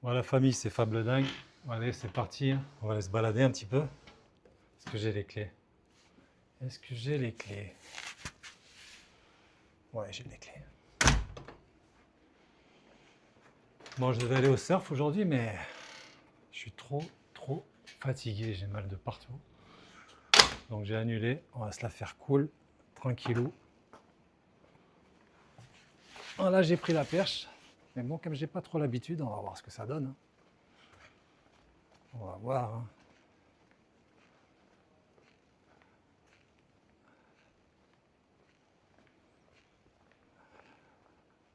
Bon, la famille, c'est Fable Dingue. Allez, c'est parti. On va aller se balader un petit peu. Est-ce que j'ai les clés? Est-ce que j'ai les clés? Ouais, j'ai les clés. Bon, je devais aller au surf aujourd'hui, mais je suis trop fatigué. J'ai mal de partout. Donc j'ai annulé. On va se la faire cool, tranquillou. Ah, là, j'ai pris la perche. Mais bon, comme j'ai pas trop l'habitude, on va voir ce que ça donne, hein. On va voir, hein.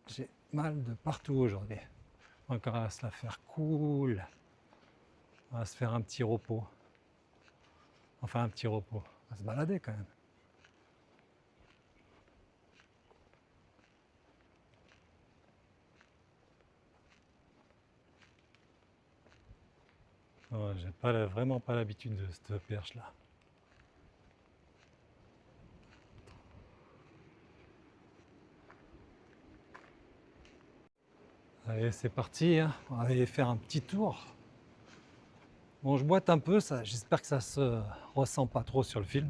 J'ai mal de partout aujourd'hui. Donc on va se la faire cool. On va se faire un petit repos. Enfin un petit repos. On va se balader quand même. Oh, j'ai pas, vraiment pas l'habitude de cette perche là. Allez, c'est parti, hein. On va aller faire un petit tour. Bon, je boite un peu, ça, j'espère que ça se ressent pas trop sur le film.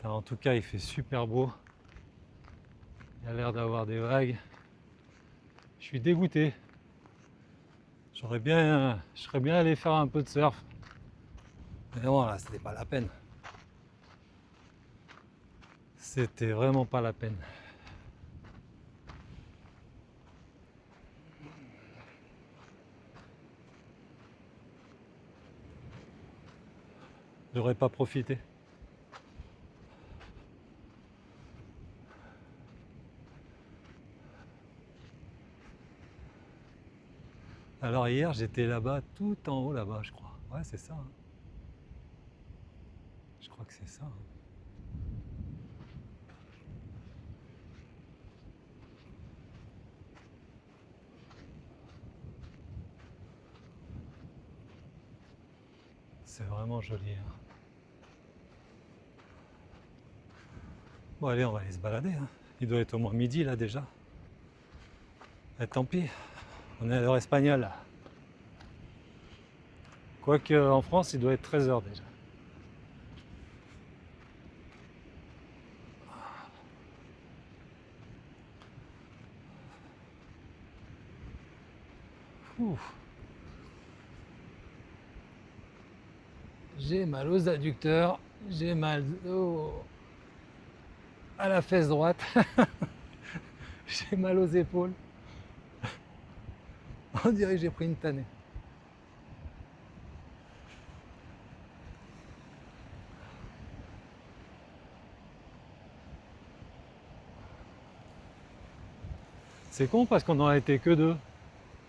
En tout cas, il fait super beau. Il y a l'air d'avoir des vagues. Je suis dégoûté. Je serais bien allé faire un peu de surf. Mais bon, là, c'était pas la peine. C'était vraiment pas la peine. J'aurais pas profité. Alors hier, j'étais là-bas, tout en haut là-bas, je crois. Ouais, c'est ça, hein. Je crois que c'est ça, hein. C'est vraiment joli, hein. Bon, allez, on va aller se balader, hein. Il doit être au moins midi là déjà. Et tant pis, on est à l'heure espagnole là. Quoique en France, il doit être 13h déjà. Ouh. J'ai mal aux adducteurs, j'ai mal à la fesse droite, j'ai mal aux épaules. On dirait que j'ai pris une tannée. C'est con parce qu'on n'en a été que deux.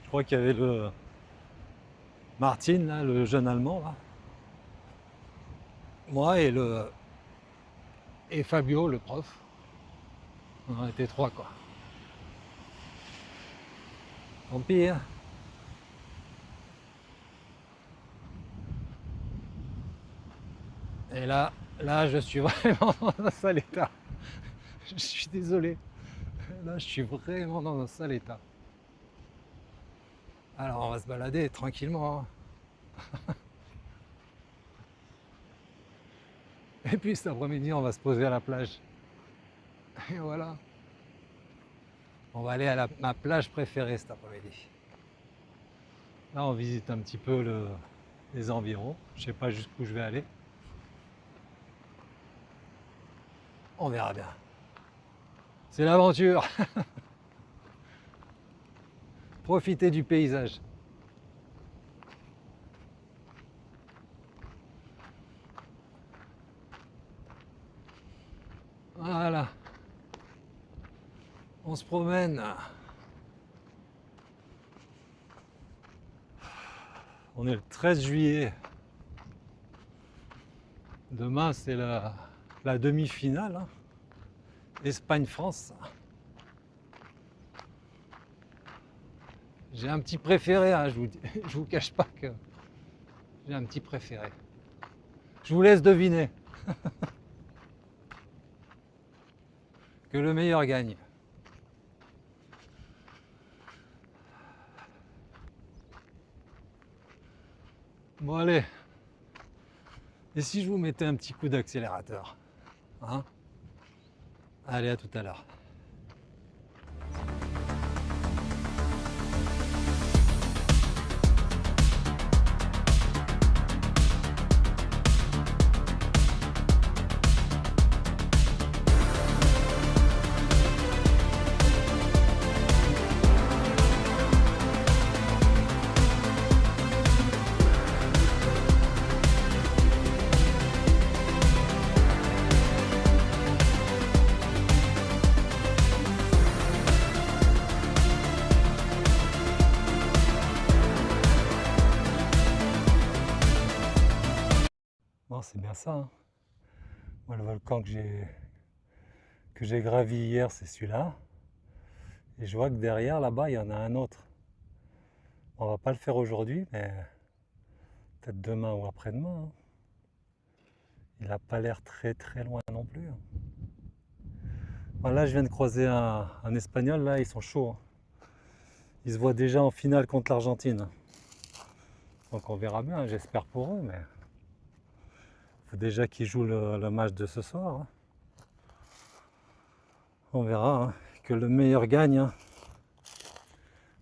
Je crois qu'il y avait le Martin, là, le jeune allemand, là. Moi et Fabio, le prof. On en a été trois, quoi. Tant pis, hein. Et là, je suis vraiment dans un sale état. Je suis désolé. Là, je suis vraiment dans un sale état. Alors, on va se balader tranquillement, hein. Et puis cet après-midi, on va se poser à la plage. Et voilà. On va aller à ma plage préférée cet après-midi. Là, on visite un petit peu les environs. Je sais pas jusqu'où je vais aller. On verra bien. C'est l'aventure. Profitez du paysage. Voilà. On se promène. On est le 13 juillet. Demain, c'est la demi-finale, hein. Espagne-France. J'ai un petit préféré, hein, je vous cache pas que j'ai un petit préféré. Je vous laisse deviner. Que le meilleur gagne. Bon allez. Et si je vous mettais un petit coup d'accélérateur, hein? Allez, à tout à l'heure. Bon, c'est bien ça, hein. Moi, le volcan que j'ai gravi hier, c'est celui-là. Et je vois que derrière, là-bas, il y en a un autre. On va pas le faire aujourd'hui, mais peut-être demain ou après-demain, hein. Il n'a pas l'air très très loin non plus, hein. Voilà, je viens de croiser un Espagnol, là, ils sont chauds, hein. Ils se voient déjà en finale contre l'Argentine. Donc on verra bien, j'espère pour eux, mais il faut déjà qu'ils jouent le match de ce soir, hein. On verra, hein, que le meilleur gagne, hein.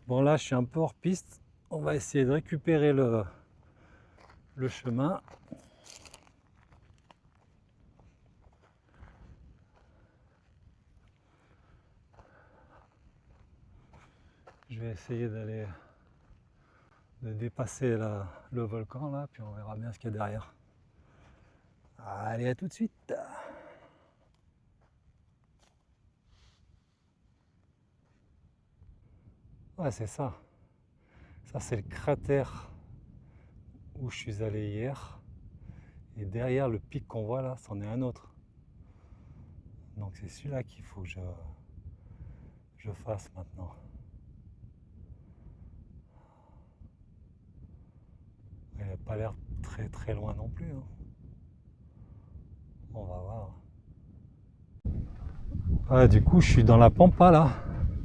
Bon là, je suis un peu hors piste. On va essayer de récupérer le chemin. Je vais essayer de dépasser le volcan là, puis on verra bien ce qu'il y a derrière. Allez, à tout de suite. Ouais, c'est ça. Ça, c'est le cratère où je suis allé hier. Et derrière le pic qu'on voit là, c'en est un autre. Donc c'est celui-là qu'il faut que je fasse maintenant. Il n'a pas l'air très très loin non plus, hein. On va voir. Ouais, du coup, je suis dans la pampa là.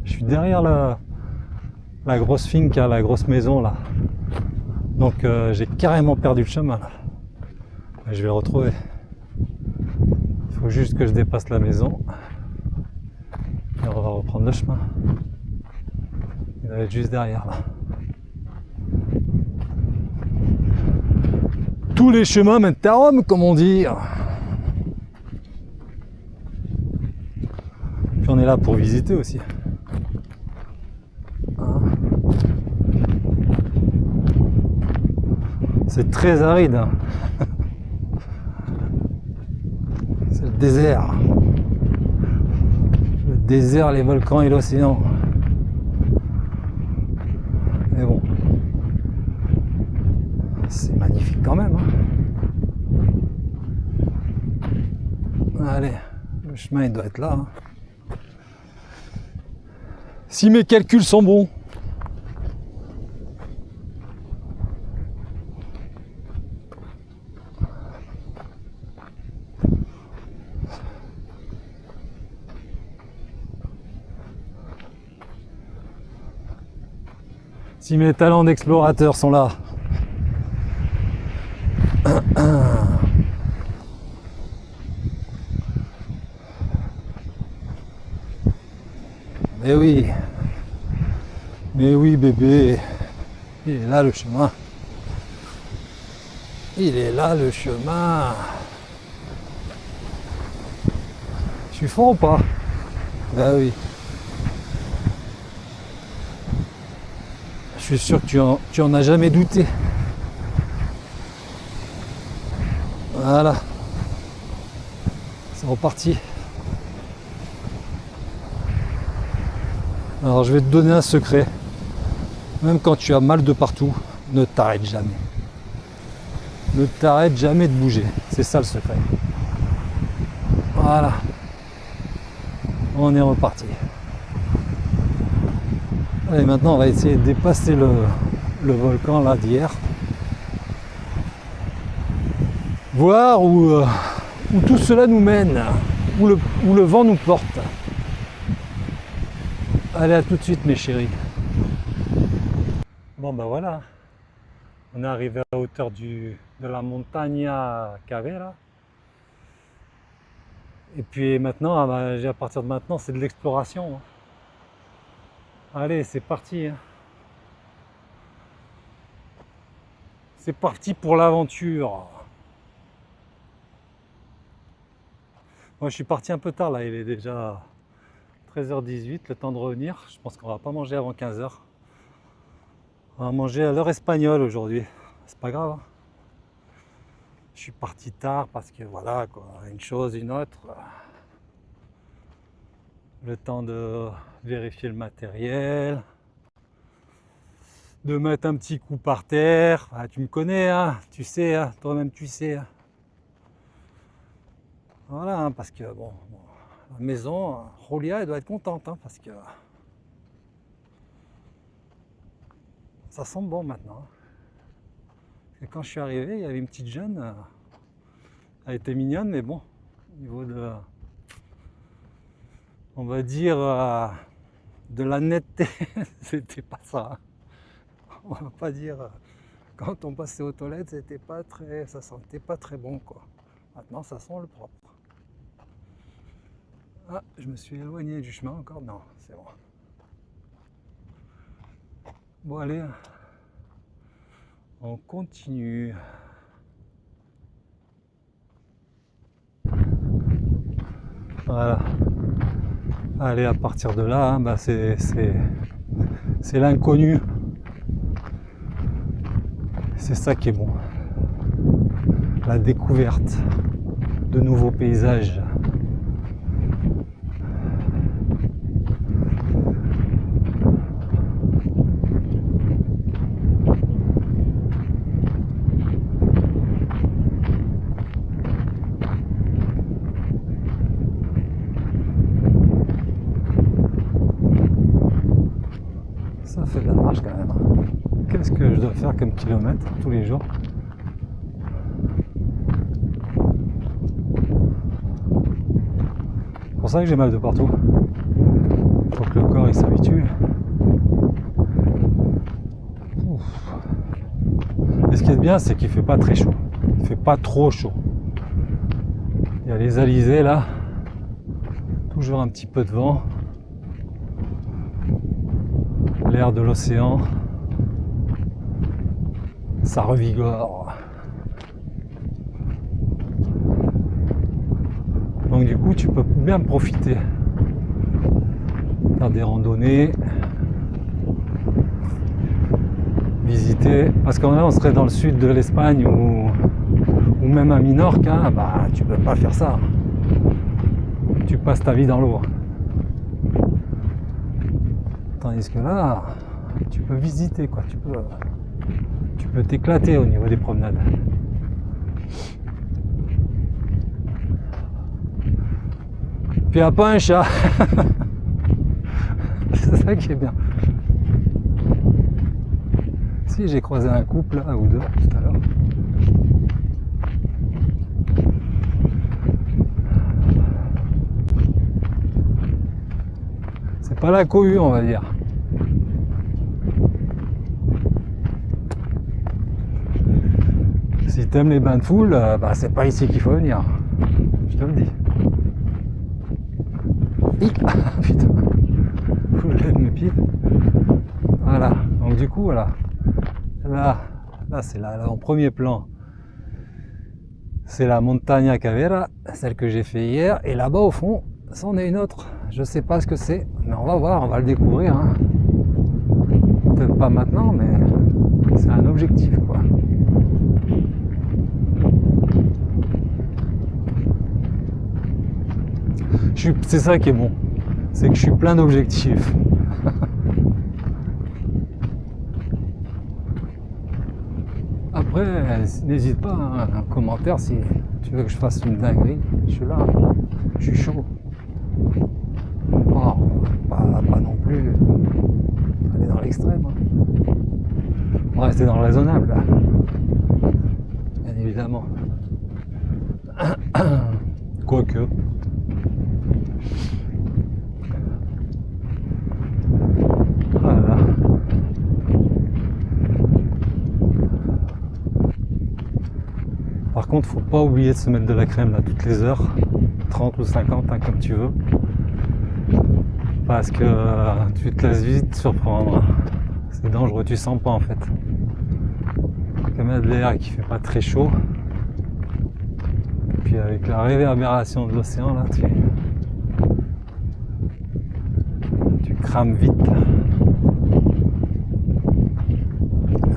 Je suis derrière la grosse finca, la grosse maison là. Donc j'ai carrément perdu le chemin là. Mais je vais le retrouver. Il faut juste que je dépasse la maison. Et on va reprendre le chemin. Il doit être juste derrière là. Tous les chemins mènent à Rome, comme on dit. Puis on est là pour visiter aussi. C'est très aride, hein. C'est le désert. Le désert, les volcans et l'océan. Mais bon, c'est magnifique quand même, hein. Allez, le chemin il doit être là, hein. Si mes calculs sont bons. Si mes talents d'explorateur sont là. Mais oui bébé, il est là le chemin. Il est là le chemin. Je suis fort ou pas? Bah oui. Je suis sûr que tu en as jamais douté. Voilà. C'est reparti. Alors je vais te donner un secret. Même quand tu as mal de partout, ne t'arrête jamais. Ne t'arrête jamais de bouger. C'est ça le secret. Voilà. On est reparti. Allez, maintenant on va essayer de dépasser le volcan là d'hier. Voir où tout cela nous mène, où le vent nous porte. Allez, à tout de suite mes chéris. Bon ben voilà, On est arrivé à hauteur de la Montagna Cavera. Et puis maintenant, à partir de maintenant, c'est de l'exploration. Allez, c'est parti. C'est parti pour l'aventure. Moi, je suis parti un peu tard là, il est déjà 13h18, le temps de revenir. Je pense qu'on va pas manger avant 15h. On va manger à l'heure espagnole aujourd'hui. C'est pas grave. Je suis parti tard parce que voilà, quoi, une chose, une autre. Le temps de vérifier le matériel, de mettre un petit coup par terre. Ah, tu me connais, hein, tu sais, hein, toi-même tu sais. Hein. Voilà, hein, parce que bon, la maison, Julia, elle doit être contente, hein, parce que ça sent bon maintenant. Et quand je suis arrivé, il y avait une petite jeune, elle était mignonne, mais bon, au niveau de, on va dire, de la netteté, c'était pas ça. On va pas dire, quand on passait aux toilettes, c'était pas très, ça sentait pas très bon, quoi. Maintenant, ça sent le propre. Ah, je me suis éloigné du chemin encore. Non, c'est bon. Bon, allez, on continue. Voilà. Allez, à partir de là, hein, bah c'est l'inconnu. C'est ça qui est bon. La découverte de nouveaux paysages. Ça fait de la marche quand même. Qu'est-ce que je dois faire comme kilomètre tous les jours? C'est pour ça que j'ai mal de partout. Faut que le corps il s'habitue. Et ce qui est bien, c'est qu'il fait pas très chaud. Il fait pas trop chaud. Il y a les alizés là. Toujours un petit peu de vent. L'air de l'océan. Ça revigore. Donc du coup, tu peux bien profiter. Faire des randonnées. Visiter. Parce qu'on on serait dans le sud de l'Espagne ou même à Minorque, hein, bah tu peux pas faire ça. Tu passes ta vie dans l'eau. Tandis que là, tu peux visiter, quoi. Tu peux t'éclater au niveau des promenades. Puis il n'y a pas un chat. C'est ça qui est bien. Si, j'ai croisé un couple là, ou deux tout à l'heure. C'est pas la cohue, on va dire. Si t'aimes les bains de foule, bah c'est pas ici qu'il faut venir. Je te le dis. Putain, faut que je lève mes pieds. Voilà, donc du coup, voilà. Là c'est là, en premier plan. C'est la Montagna Cavera, celle que j'ai fait hier. Et là-bas, au fond, c'en est une autre. Je sais pas ce que c'est, mais on va voir, on va le découvrir. Hein. Peut-être pas maintenant, mais c'est un objectif, quoi. C'est ça qui est bon, c'est que je suis plein d'objectifs. Après, n'hésite pas, hein, un commentaire si tu veux que je fasse une dinguerie. Je suis là, je suis chaud. Oh, pas non plus aller dans l'extrême. Hein. On va rester dans le raisonnable, là. Bien évidemment. Quoique. Voilà. contre, faut pas oublier de se mettre de la crème là toutes les heures, 30 ou 50, hein, comme tu veux. Parce que tu te laisses vite surprendre. Hein. C'est dangereux, tu sens pas en fait. Comme il y a de l'air qui fait pas très chaud. Et puis avec la réverbération de l'océan là, tu crames vite.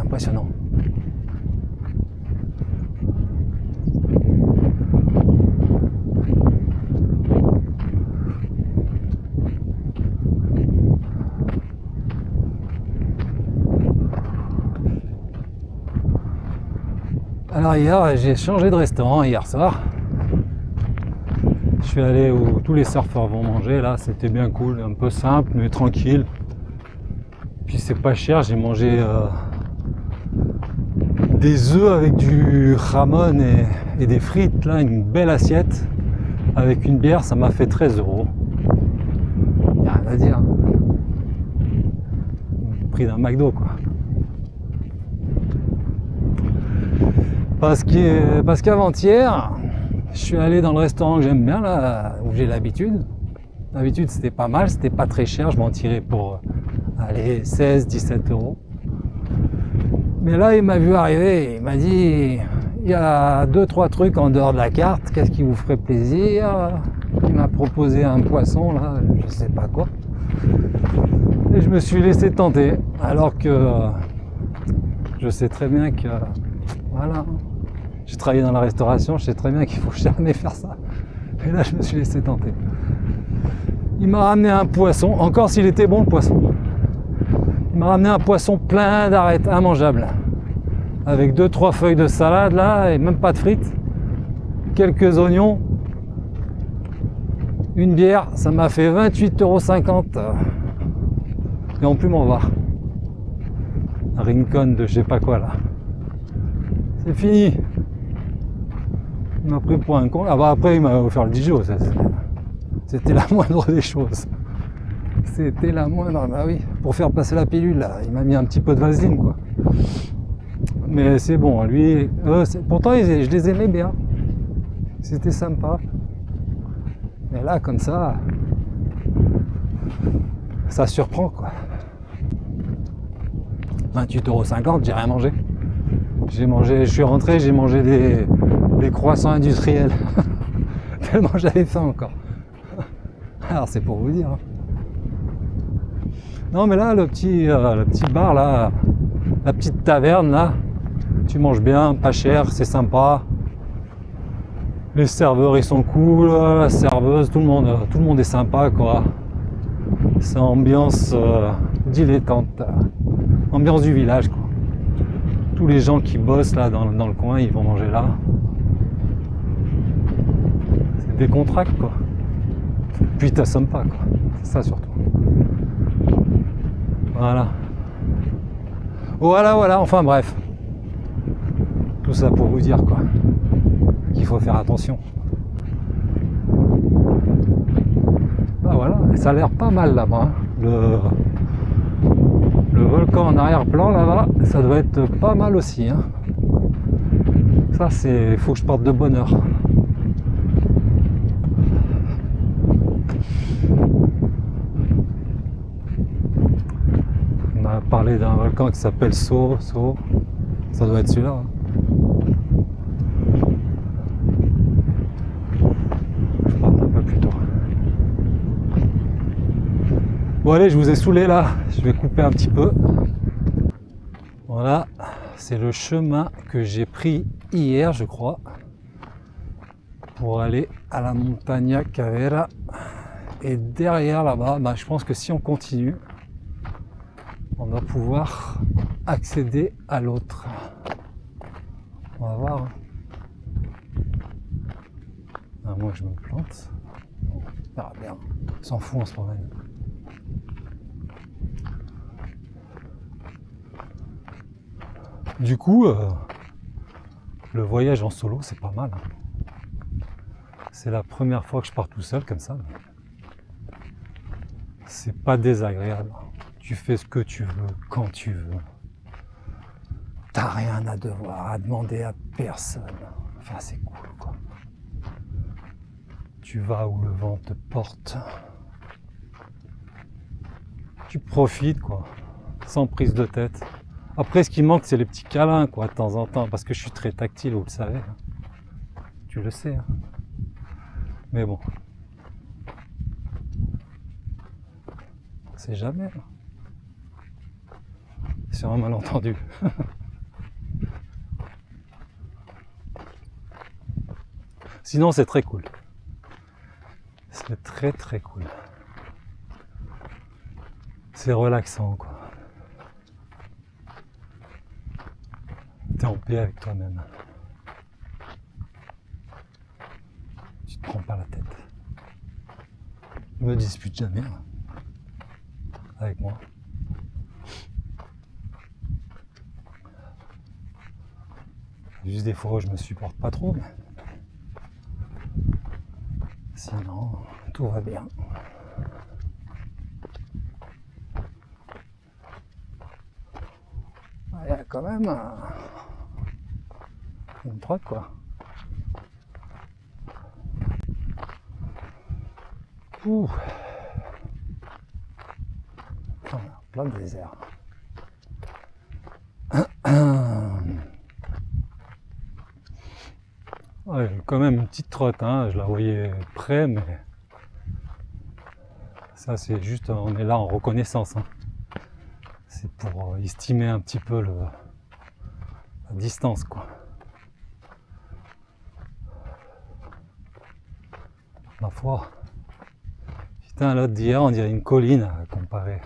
Impressionnant. Alors hier, j'ai changé de restaurant hier soir. Je suis allé où tous les surfeurs vont manger, là c'était bien cool, un peu simple mais tranquille. Puis c'est pas cher, j'ai mangé des œufs avec du ramon et des frites, là une belle assiette. Avec une bière, ça m'a fait 13 €. Y'a rien à dire. Prix d'un McDo quoi. Parce qu'avant-hier, je suis allé dans le restaurant que j'aime bien, là, où j'ai l'habitude. D'habitude, c'était pas mal, c'était pas très cher, je m'en tirais pour 16-17 €. Mais là, il m'a vu arriver, il m'a dit, il y a 2-3 trucs en dehors de la carte, qu'est-ce qui vous ferait plaisir? Il m'a proposé un poisson, là, je sais pas quoi. Et je me suis laissé tenter, alors que je sais très bien que, voilà, j'ai travaillé dans la restauration, je sais très bien qu'il faut jamais faire ça. Et là, je me suis laissé tenter. Il m'a ramené un poisson, encore s'il était bon le poisson. Il m'a ramené un poisson plein d'arêtes, immangeable. Avec 2-3 feuilles de salade là, et même pas de frites. Quelques oignons. Une bière, ça m'a fait 28,50 €. Et en plus m'en va. Un Rincon de je sais pas quoi là. C'est fini. Il m'a pris pour un con. Ah bah après il m'a offert le Dijon. C'était la moindre des choses. C'était la moindre, bah oui. Pour faire passer la pilule là, il m'a mis un petit peu de vaseline quoi. Mais c'est bon, lui, pourtant je les aimais bien. C'était sympa. Mais là comme ça surprend quoi. 28,50 €, j'ai rien mangé. Je suis rentré, j'ai mangé des croissants industriels. Tellement j'avais faim encore. Alors c'est pour vous dire. Hein. Non mais là, le petit bar là, la petite taverne là, tu manges bien, pas cher, c'est sympa. Les serveurs ils sont cool, la serveuse, tout le monde est sympa quoi. C'est ambiance dilettante, ambiance du village quoi. Tous les gens qui bossent là dans le coin, ils vont manger là. C'est décontracté quoi. Puis t'assommes pas quoi. C'est ça surtout. Voilà. Voilà, enfin bref. Tout ça pour vous dire quoi. Qu'il faut faire attention. Bah voilà, ça a l'air pas mal là-bas. Hein. Le volcan en arrière-plan là-bas, ça doit être pas mal aussi. Hein. Ça c'est. Faut que je parte de bonne heure. On m'a parlé d'un volcan qui s'appelle So. Ça doit être celui-là. Hein. Je parte un peu plus tôt. Bon allez, je vous ai saoulé là, je vais couper un petit peu. Voilà, c'est le chemin que j'ai pris hier, je crois, pour aller à la Montagna Cavera. Et derrière là-bas, bah, je pense que si on continue, on va pouvoir accéder à l'autre. On va voir. Ah, moi je me plante. Ah bien, on s'en fout, on se promène. Du coup, le voyage en solo, c'est pas mal. Hein. C'est la première fois que je pars tout seul comme ça. C'est pas désagréable. Tu fais ce que tu veux, quand tu veux. T'as rien à devoir, à demander à personne. Enfin, c'est cool, quoi. Tu vas où le vent te porte. Tu profites, quoi, sans prise de tête. Après, ce qui manque, c'est les petits câlins, quoi, de temps en temps, parce que je suis très tactile, vous le savez. Hein. Tu le sais. Hein. Mais bon. C'est jamais. C'est un malentendu. Sinon, c'est très cool. C'est très très cool. C'est relaxant, quoi. T'es en paix avec toi-même. Tu te prends pas la tête. Ne me dispute jamais hein, avec moi. Juste des fois où je me supporte pas trop, mais sinon tout va bien. Il y a quand même une trotte, quoi. Ouh. Oh, plein de désert. Ouais, quand même une petite trotte, hein. Je la voyais près, mais ça c'est juste, on est là en reconnaissance. Hein. C'est pour estimer un petit peu la distance, quoi. Ma foi. Putain, l'autre d'hier, on dirait une colline à comparer.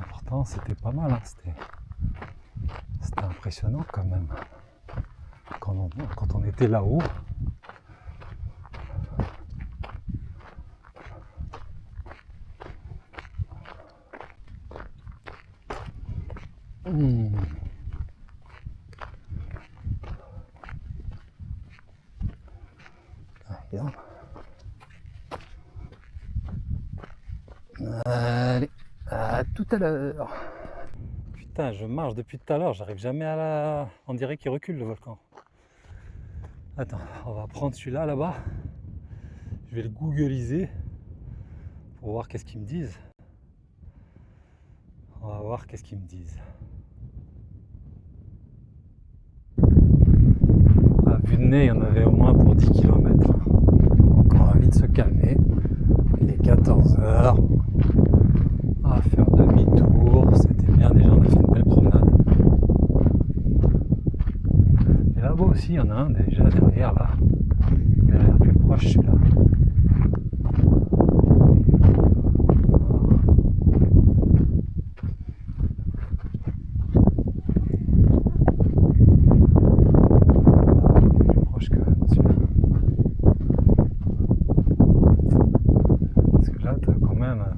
Pourtant, c'était pas mal, hein. C'était impressionnant quand même. Quand on était là-haut. Allez, à tout à l'heure. Putain, je marche depuis tout à l'heure, j'arrive jamais à la... On dirait qu'il recule le volcan. Attends, on va prendre celui-là là-bas. Je vais le googliser pour voir qu'est-ce qu'ils me disent. On va voir qu'est-ce qu'ils me disent. À vue de nez, il y en avait au moins pour 10 km. Donc on va vite se calmer. Il est 14h. On va faire demi-tour. C'était bien déjà, on a fait une belle promenade. Et là-bas aussi, il y en a un déjà derrière là. Il a l'air plus proche celui-là.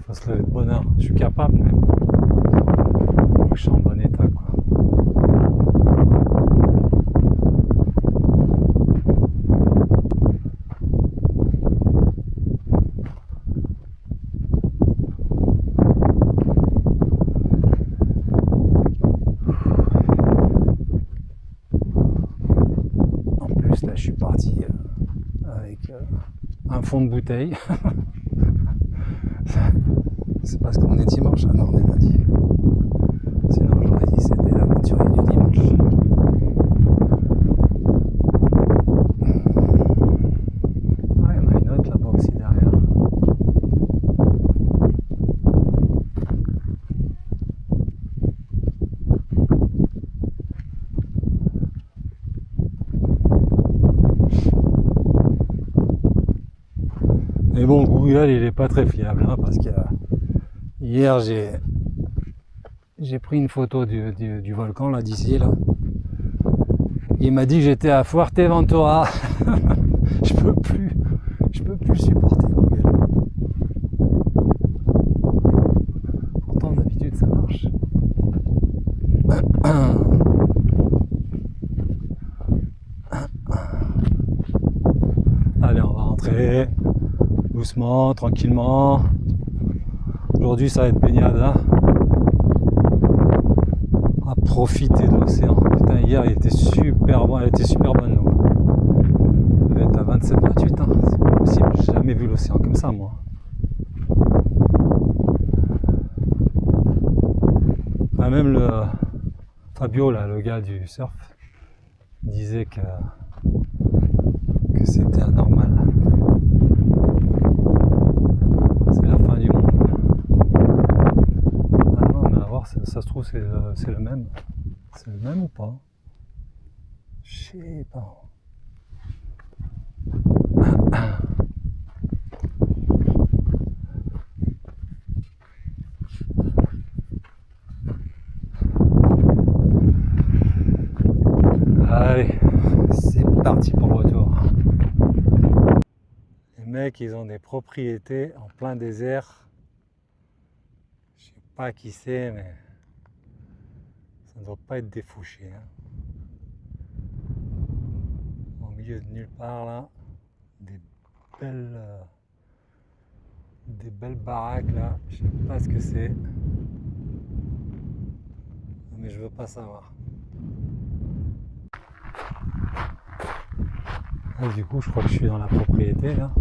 Faut se lever de bonne heure. Je suis capable, mais je suis en bon état, quoi. En plus, là, je suis parti avec un fond de bouteille. C'est parce qu'on est dimanche, ah non, on est lundi. Sinon, j'aurais dit c'était l'aventurier du dimanche. Ah, il y en a une autre là-bas aussi derrière. Mais bon, Google, il est pas très fiable, hein, parce que hier, j'ai pris une photo du volcan, là, d'ici, là. Il m'a dit que j'étais à Fuerteventura. Je peux plus supporter Google. Pourtant, d'habitude, ça marche. Allez, on va rentrer doucement, tranquillement. Aujourd'hui, ça va être baignade, hein. profiter de l'océan. Putain, hier il était super bon, elle était super bonne l'eau. Elle devait être à 27-28, hein. C'est pas possible, j'ai jamais vu l'océan comme ça moi. Enfin, même le Fabio là, le gars du surf, disait que c'était anormal. C'est la fin du monde. Ah non, mais à voir, ça se trouve c'est le même. C'est le même ou pas? Je sais pas. Allez, c'est parti pour le retour. Les mecs, ils ont des propriétés en plein désert. Je sais pas qui c'est, mais ça ne doit pas être des fauchés. Hein. Au milieu de nulle part là, des belles baraques là. Je sais pas ce que c'est, mais je veux pas savoir. Ah, du coup, je crois que je suis dans la propriété là.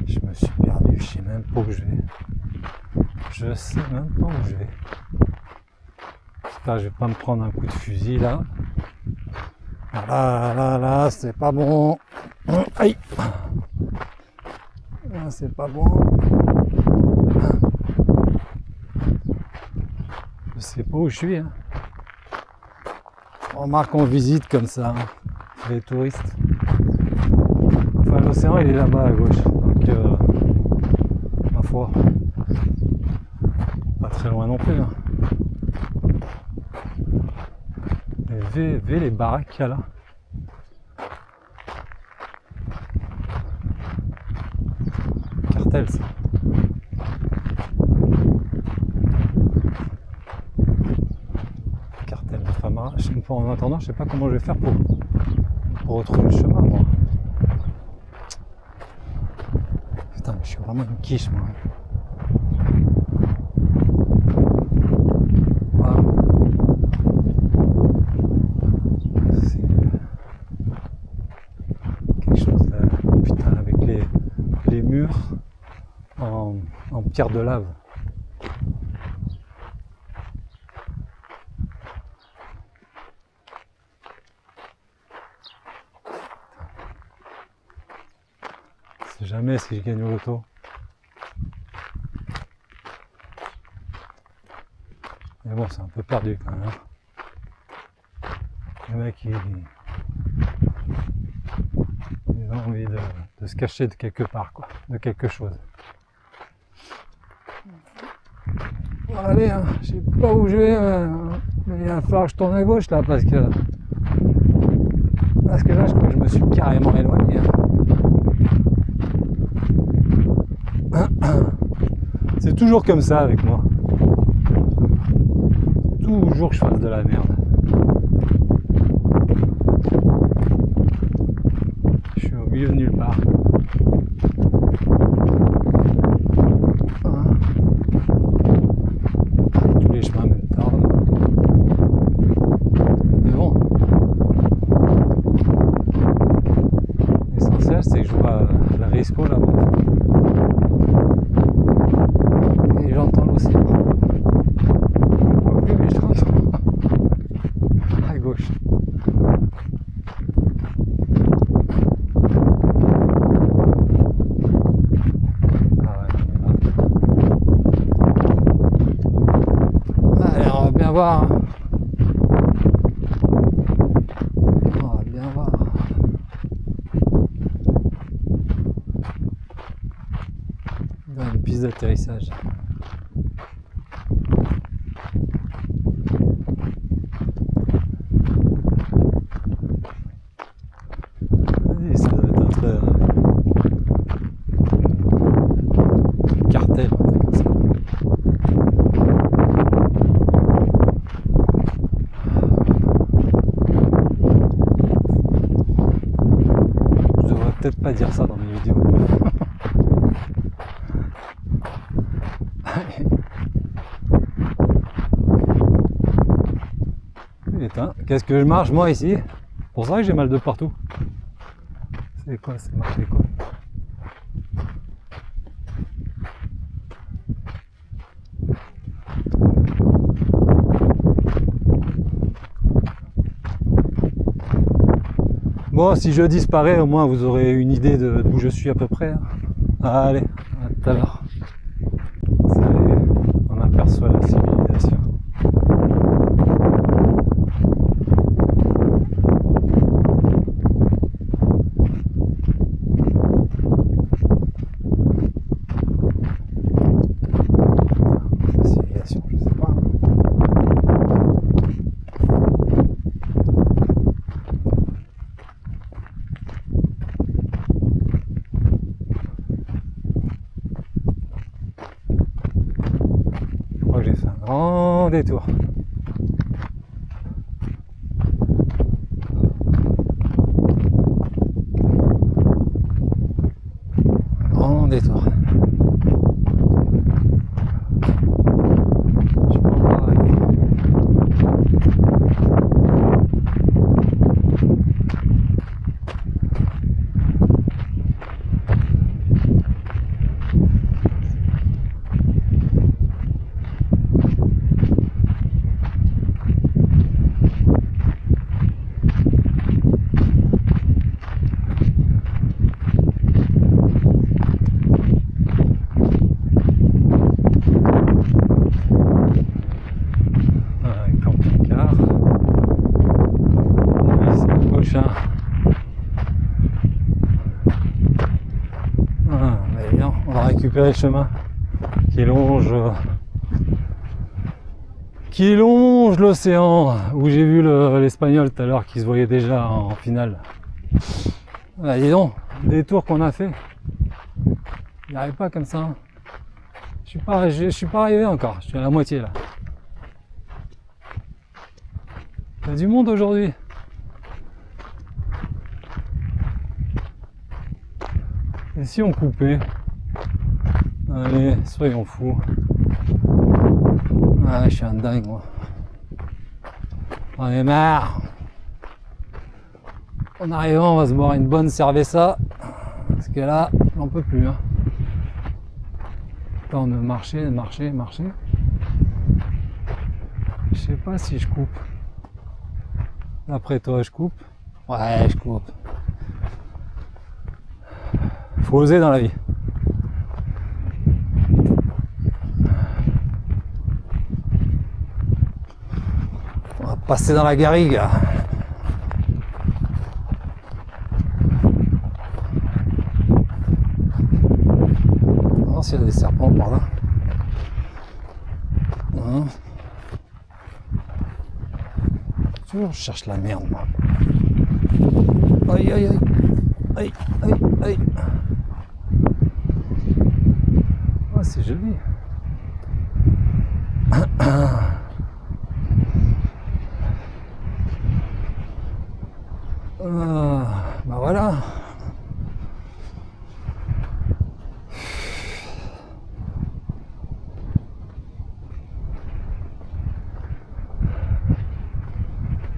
Je me suis perdu, je sais même pas où je vais. Je sais même pas où je vais. J'espère que je vais pas me prendre un coup de fusil là. Là, c'est pas bon. Aïe. Là, c'est pas bon. Je sais pas où je suis. Hein. Remarque, on visite comme ça, hein, les touristes. Enfin, l'océan, il est là-bas à gauche. Donc, ma foi, pas très loin non plus. Hein. Et les baraques qu'il y a là. Cartel, ça. Cartel de Famara. En attendant, je sais pas comment je vais faire pour retrouver le chemin, moi. Putain, mais je suis vraiment une quiche, moi. En pierre de lave. Je sais jamais si je gagne au loto. Mais bon, c'est un peu perdu quand même. Le mec, il a envie de se cacher de quelque part, quoi, de quelque chose. Bon, allez, hein, je sais pas où je vais, mais il va falloir que je tourne à gauche là, parce que là, je crois que je me suis carrément éloigné. Hein. C'est toujours comme ça avec moi. Toujours que je fasse de la merde. Je suis au milieu de nulle part. Tous les chemins me tordent. Mais bon. L'essentiel, c'est que je vois la Risco là-bas. Et j'entends l'océan. Je vois plus, mais je l'entends. À gauche. Voir. On va bien voir. Dans une piste d'atterrissage. Oui, ça doit être un cartel, un truc comme ça. Peut-être pas dire ça dans mes vidéos. Putain, qu'est-ce que je marche moi ici? Pour ça que j'ai mal de partout. C'est quoi? C'est marqué quoi? Bon, si je disparais, au moins vous aurez une idée d'où je suis à peu près. Allez, à tout à l'heure. Ça y est, on aperçoit la civilisation. La civilisation, je sais pas. Je crois que j'ai fait un grand détour. Grand détour. Je peux pas arriver. Un camping-car. Et c'est le prochain. Ah, mais non, on va récupérer le chemin qui longe l'océan, où j'ai vu l'Espagnol tout à l'heure qui se voyait déjà en finale. Ah, dis donc, des tours qu'on a fait. Il n'y arrive pas comme ça. Je suis pas arrivé encore, je suis à la moitié là. Il y a du monde aujourd'hui. Et si on coupait? Allez, soyons fous. Ah, je suis un dingue moi. On est marre. En arrivant, on va se boire une bonne cerveza. Parce que là, j'en peux plus. Hein. Temps de marcher. Je sais pas si je coupe. Après toi, je coupe. Ouais, je coupe. Faut oser dans la vie. On va passer dans la garrigue. Oh, s'il y a des serpents par là. Hein. Toujours je cherche la merde moi. Aïe aïe aïe. Aïe aïe aïe. Oh, c'est joli. Bah voilà.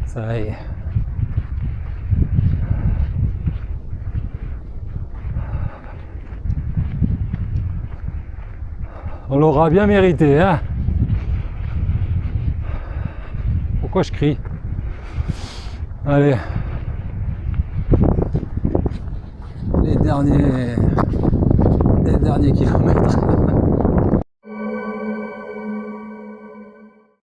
Ça y est. On l'aura bien mérité, hein. Pourquoi je crie? Allez. Les derniers kilomètres.